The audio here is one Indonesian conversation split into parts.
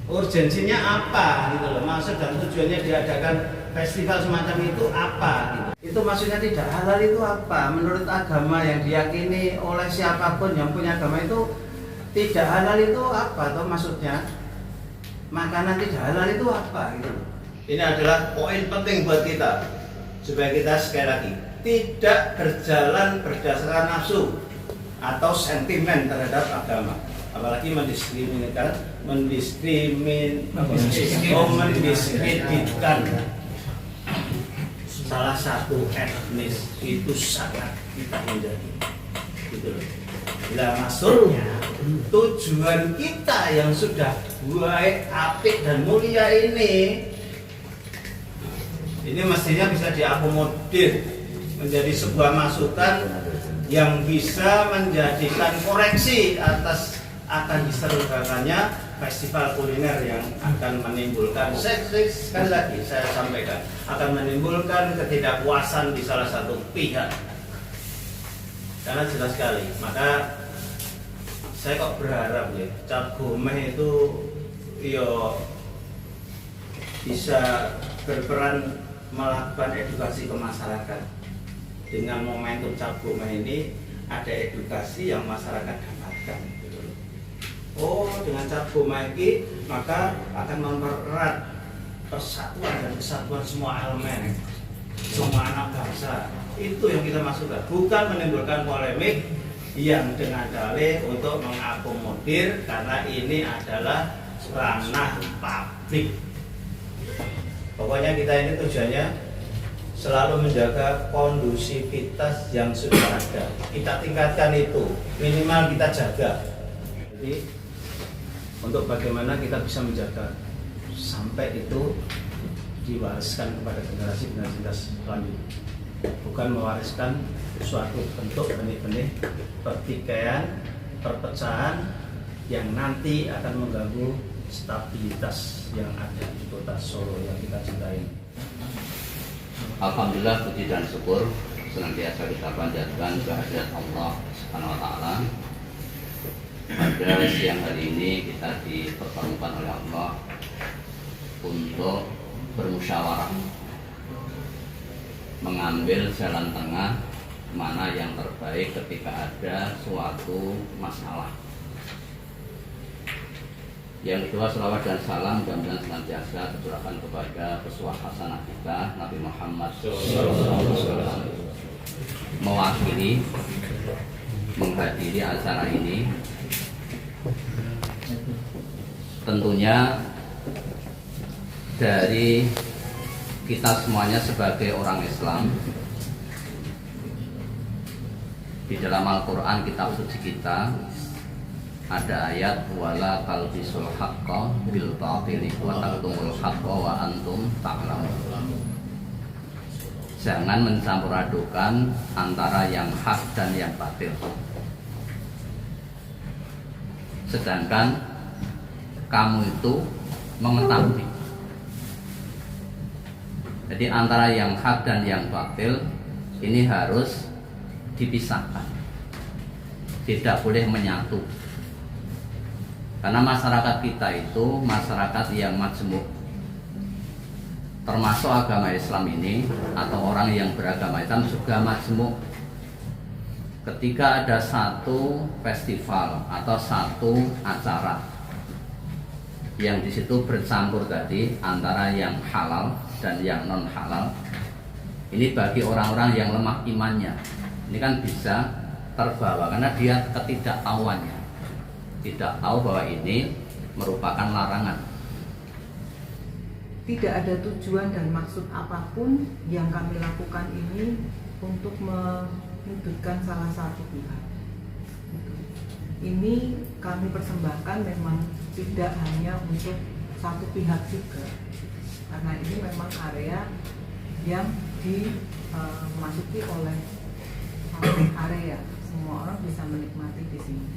urgensinya apa gitu loh, maksud dan tujuannya diadakan festival semacam itu apa gitu. Itu maksudnya tidak halal itu apa menurut agama yang diyakini oleh siapapun yang punya agama itu. Tidak halal itu apa atau maksudnya makanan tidak halal itu apa gitu. Ini adalah poin penting buat kita supaya kita sekali lagi tidak berjalan berdasarkan nafsu atau sentimen terhadap agama, apalagi mendiskreditkan salah satu etnis itu sangat kita hindari gitu loh. Bila maksudnya tujuan kita yang sudah baik, apik dan mulia ini mestinya bisa diakomodir menjadi sebuah masukan yang bisa menjadikan koreksi atas akan diselenggarakannya festival kuliner yang akan menimbulkan sekali lagi saya sampaikan akan menimbulkan ketidakpuasan di salah satu pihak. Karena jelas sekali, maka saya kok berharap ya Cap Gomeh itu bisa berperan melakukan edukasi ke masyarakat. Dengan momentum Cap Gomeh ini ada edukasi yang masyarakat dapatkan. Oh, dengan Cap Gomeh ini maka akan mempererat persatuan dan kesatuan semua elemen, semua anak bangsa. Itu yang kita maksudkan, bukan menimbulkan polemik yang dengan dalih untuk mengakomodir karena ini adalah ranah publik. Pokoknya kita ini tujuannya selalu menjaga kondusivitas yang sudah ada. Kita tingkatkan itu, minimal kita jaga. Jadi untuk bagaimana kita bisa menjaga sampai itu diwariskan kepada generasi selanjutnya. Bukan mewariskan suatu bentuk benih-benih pertikaian, perpecahan yang nanti akan mengganggu stabilitas yang ada di kota Solo yang kita cintai. Alhamdulillah, puji dan syukur senantiasa kita panjatkan kehadirat Allah Subhanahu wa taala. Pada siang hari ini kita dipertemukan oleh Allah untuk bermusyawarah mengambil jalan tengah mana yang terbaik ketika ada suatu masalah. Yang kedua, selawat dan salam mudah-mudahan senantiasa tercurahkan kepada pesuah hasanah kita Nabi Muhammad SAW mewakili menghadiri acara ini. Tentunya dari kita semuanya sebagai orang Islam, di dalam Al-Quran kitab suci kita ada ayat wala talbisul haqqa bil batili wa taktumul haqqa wa antum ta'lamun. Jangan mencampur adukan antara yang hak dan yang batil. Sedangkan kamu itu mengetahui. Jadi antara yang hak dan yang batil ini harus dipisahkan, tidak boleh menyatu. Karena masyarakat kita itu masyarakat yang majemuk, termasuk agama Islam ini atau orang yang beragama Islam juga majemuk. Ketika ada satu festival atau satu acara yang di situ bercampur tadi antara yang halal dan yang non halal, ini bagi orang-orang yang lemah imannya, ini kan bisa terbawa karena dia ketidaktahuannya, tidak tahu bahwa ini merupakan larangan. Tidak ada tujuan dan maksud apapun yang kami lakukan ini untuk menyudutkan salah satu pihak. Ini kami persembahkan memang tidak hanya untuk satu pihak juga, karena ini memang area yang dimasuki oleh area, semua orang bisa menikmati di sini.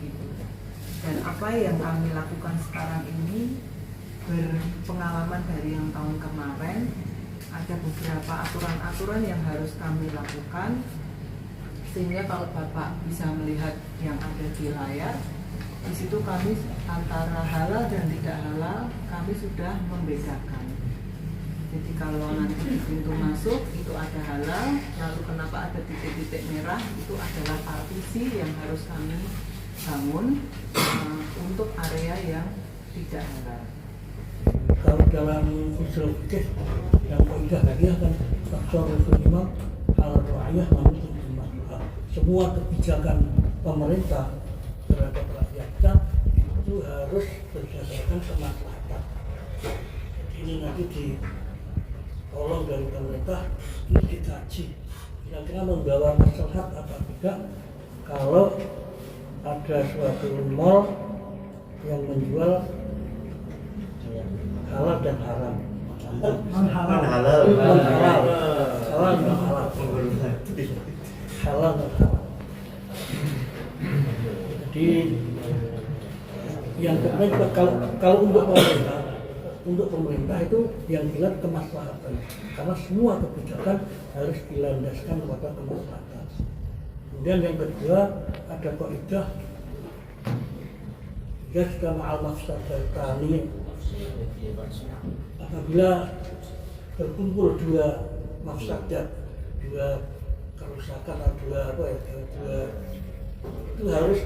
Gitu. Dan apa yang kami lakukan sekarang ini berpengalaman dari yang tahun kemarin, ada beberapa aturan-aturan yang harus kami lakukan, sehingga kalau Bapak bisa melihat yang ada di layar, di situ kami antara halal dan tidak halal kami sudah membedakan. Jadi kalau nanti di pintu masuk itu ada halal, lalu kenapa ada titik-titik merah, itu adalah partisi yang harus kami bangun untuk area yang tidak halal. Kalau dalam usul fikih yang kaidah tadi akan faktor imam halal ra'iyah manusia maslahat. Semua kebijakan pemerintah terhadap rakyatnya itu harus berdasarkan kemaslahatan. Ini nanti ditolong dari pemerintah, ini dikaji kira-kira membawa maslahat apa tidak kalau ada suatu mall yang menjual halal dan haram. halal Halal dan haram. Halal dan haram. Jadi yang kedua kalau untuk pemerintah itu yang dilihat kemaslahatan, karena semua kebijakan harus dilandaskan kepada kemaslahatan. Kemudian yang kedua ada kaidah jasa ma'al mafsadatani. Apabila berkumpul dua mafsadat, dua kerusakan atau dua itu harus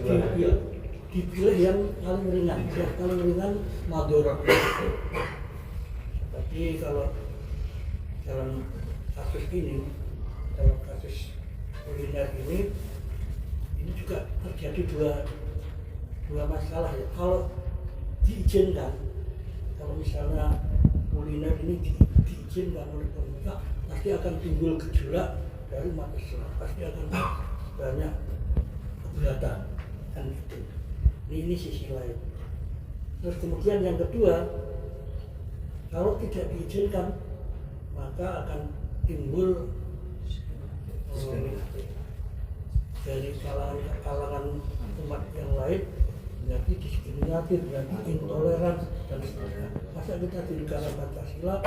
dipilih yang paling ringan. Yang paling ringan madorot. Tapi kalau dalam kasus ini, dalam kasus kuliner ini juga terjadi dua masalah ya. Kalau diizinkan, kalau misalnya kuliner ini diizinkan oleh pemerintah, pasti akan timbul gejolak dari umat Islam, pasti akan banyak keberatan kan itu. Ini sisi lain. Terus kemudian yang kedua, kalau tidak diizinkan maka akan timbul dari kalangan umat yang lain menjadi diskriminatif, menjadi intoleran dan sebagainya. Masa kita di negara Pancasila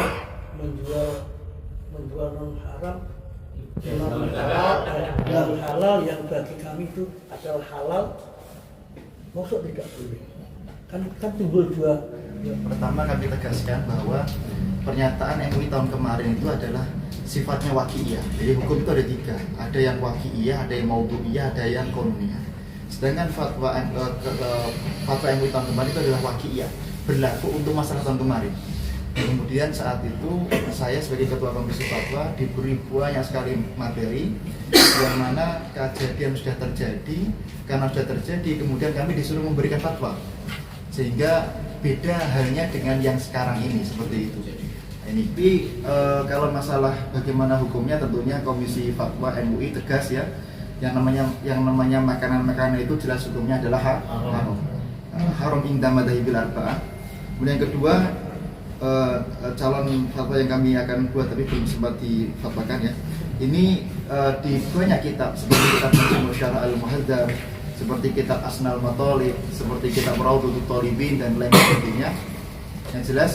menjual non haram, dan halal yang bagi kami itu adalah halal, maksud tidak boleh. Kan timbul dua. Pertama kami tegaskan bahwa pernyataan MUI tahun kemarin itu adalah sifatnya waqi'iyah. Jadi hukum itu ada tiga, ada yang waqi'iyah, ada yang maudhu'iyah, ada yang qauniyah. Sedangkan fatwa MUI tahun kemarin itu adalah waqi'iyah, berlaku untuk masalah tahun kemarin. Kemudian saat itu saya sebagai ketua komisi fatwa diberi banyak sekali materi yang mana kejadian sudah terjadi. Karena sudah terjadi, kemudian kami disuruh memberikan fatwa, sehingga beda halnya dengan yang sekarang ini seperti itu. Ini kalau masalah bagaimana hukumnya, tentunya Komisi Fatwa MUI tegas ya, yang namanya makanan-makanan itu jelas hukumnya adalah haram inda madhahibil arba'ah. Kemudian yang kedua, calon fatwa yang kami akan buat tapi belum sempat difatwakan ya. Ini di banyak kitab seperti kitab Majmu' Syarah Al-Muhadzab, seperti kitab Asnal Mathalib, seperti kitab Raudhatul Thalibin dan lain sebagainya. Yang jelas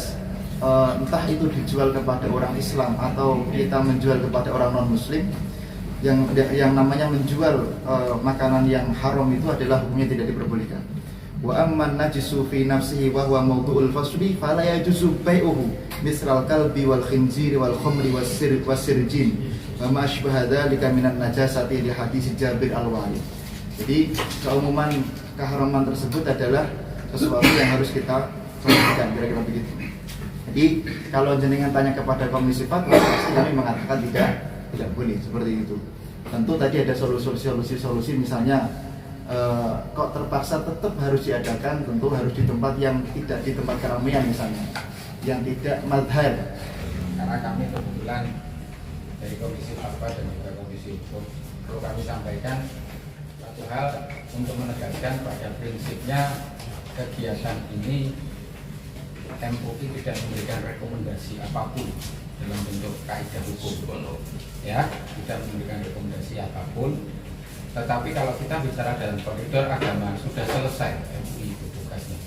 entah itu dijual kepada orang Islam atau kita menjual kepada orang non Muslim, yang namanya menjual makanan yang haram itu adalah hukumnya tidak diperbolehkan. Wa amman najisu fi nafsihi wa huwa mawdu'ul fasli fala yajuzu bai'uhu misral kalbi wal khinziri wal khamri wasirjin wa ma ashbaha dzalika minan najasati li hadis Jabir al-Walid. Jadi keumuman keharaman tersebut adalah sesuatu yang harus kita perhatikan, kira-kira begitu. Jadi kalau jenengan tanya kepada Komisi Fatwa, pasti kami mengatakan tidak boleh seperti itu. Tentu tadi ada solusi misalnya kok terpaksa tetap harus diadakan, tentu harus di tempat yang tidak di tempat keramaian misalnya, yang tidak madhar. Karena kami kebetulan dari Komisi Fatwa dan juga Komisi Hukum perlu kami sampaikan satu hal untuk menegaskan pada prinsipnya kegiatan ini MUI tidak memberikan rekomendasi apapun dalam bentuk kaidah hukum, ya, tidak memberikan rekomendasi apapun. Tetapi kalau kita bicara dalam koridor agama sudah selesai MUI itu tugasnya.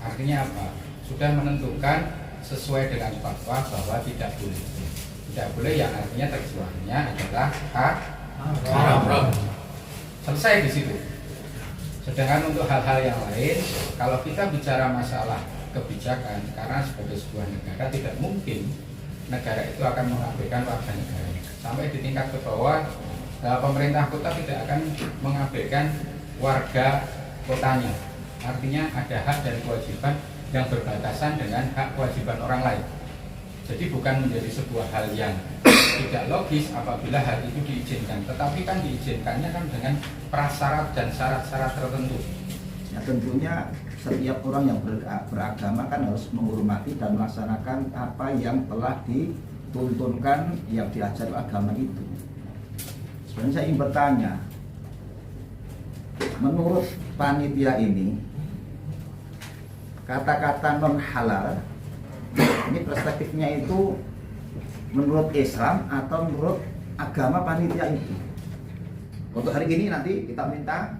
Artinya apa? Sudah menentukan sesuai dengan fatwa bahwa tidak boleh. Tidak boleh yang artinya terjemahannya adalah haram. Selesai di situ. Sedangkan untuk hal-hal yang lain, kalau kita bicara masalah kebijakan, karena sebagai sebuah negara tidak mungkin negara itu akan mengabaikan warga negara. Sampai di tingkat ke bawah, pemerintah kota tidak akan mengabaikan warga kotanya. Artinya ada hak dan kewajiban yang berbatasan dengan hak kewajiban orang lain. Jadi bukan menjadi sebuah hal yang tidak logis apabila hal itu diizinkan, tetapi kan diizinkannya kan dengan prasyarat dan syarat-syarat tertentu. Ya, tentunya setiap orang yang beragama kan harus menghormati dan melaksanakan apa yang telah dituntunkan yang diajar agama itu. Sebenarnya saya ingin bertanya, menurut panitia ini, kata-kata non halal ini perspektifnya itu menurut Islam atau menurut agama panitia itu? Untuk hari ini nanti kita minta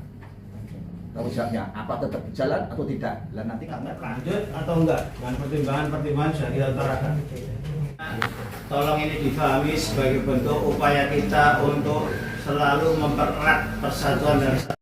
tahu jawabnya, apa tetap jalan atau tidak? Dan nanti kami Lanjut atau enggak dengan pertimbangan-pertimbangan sudah kita utarakan. Tolong ini difahami sebagai bentuk upaya kita untuk selalu mempererat persatuan dan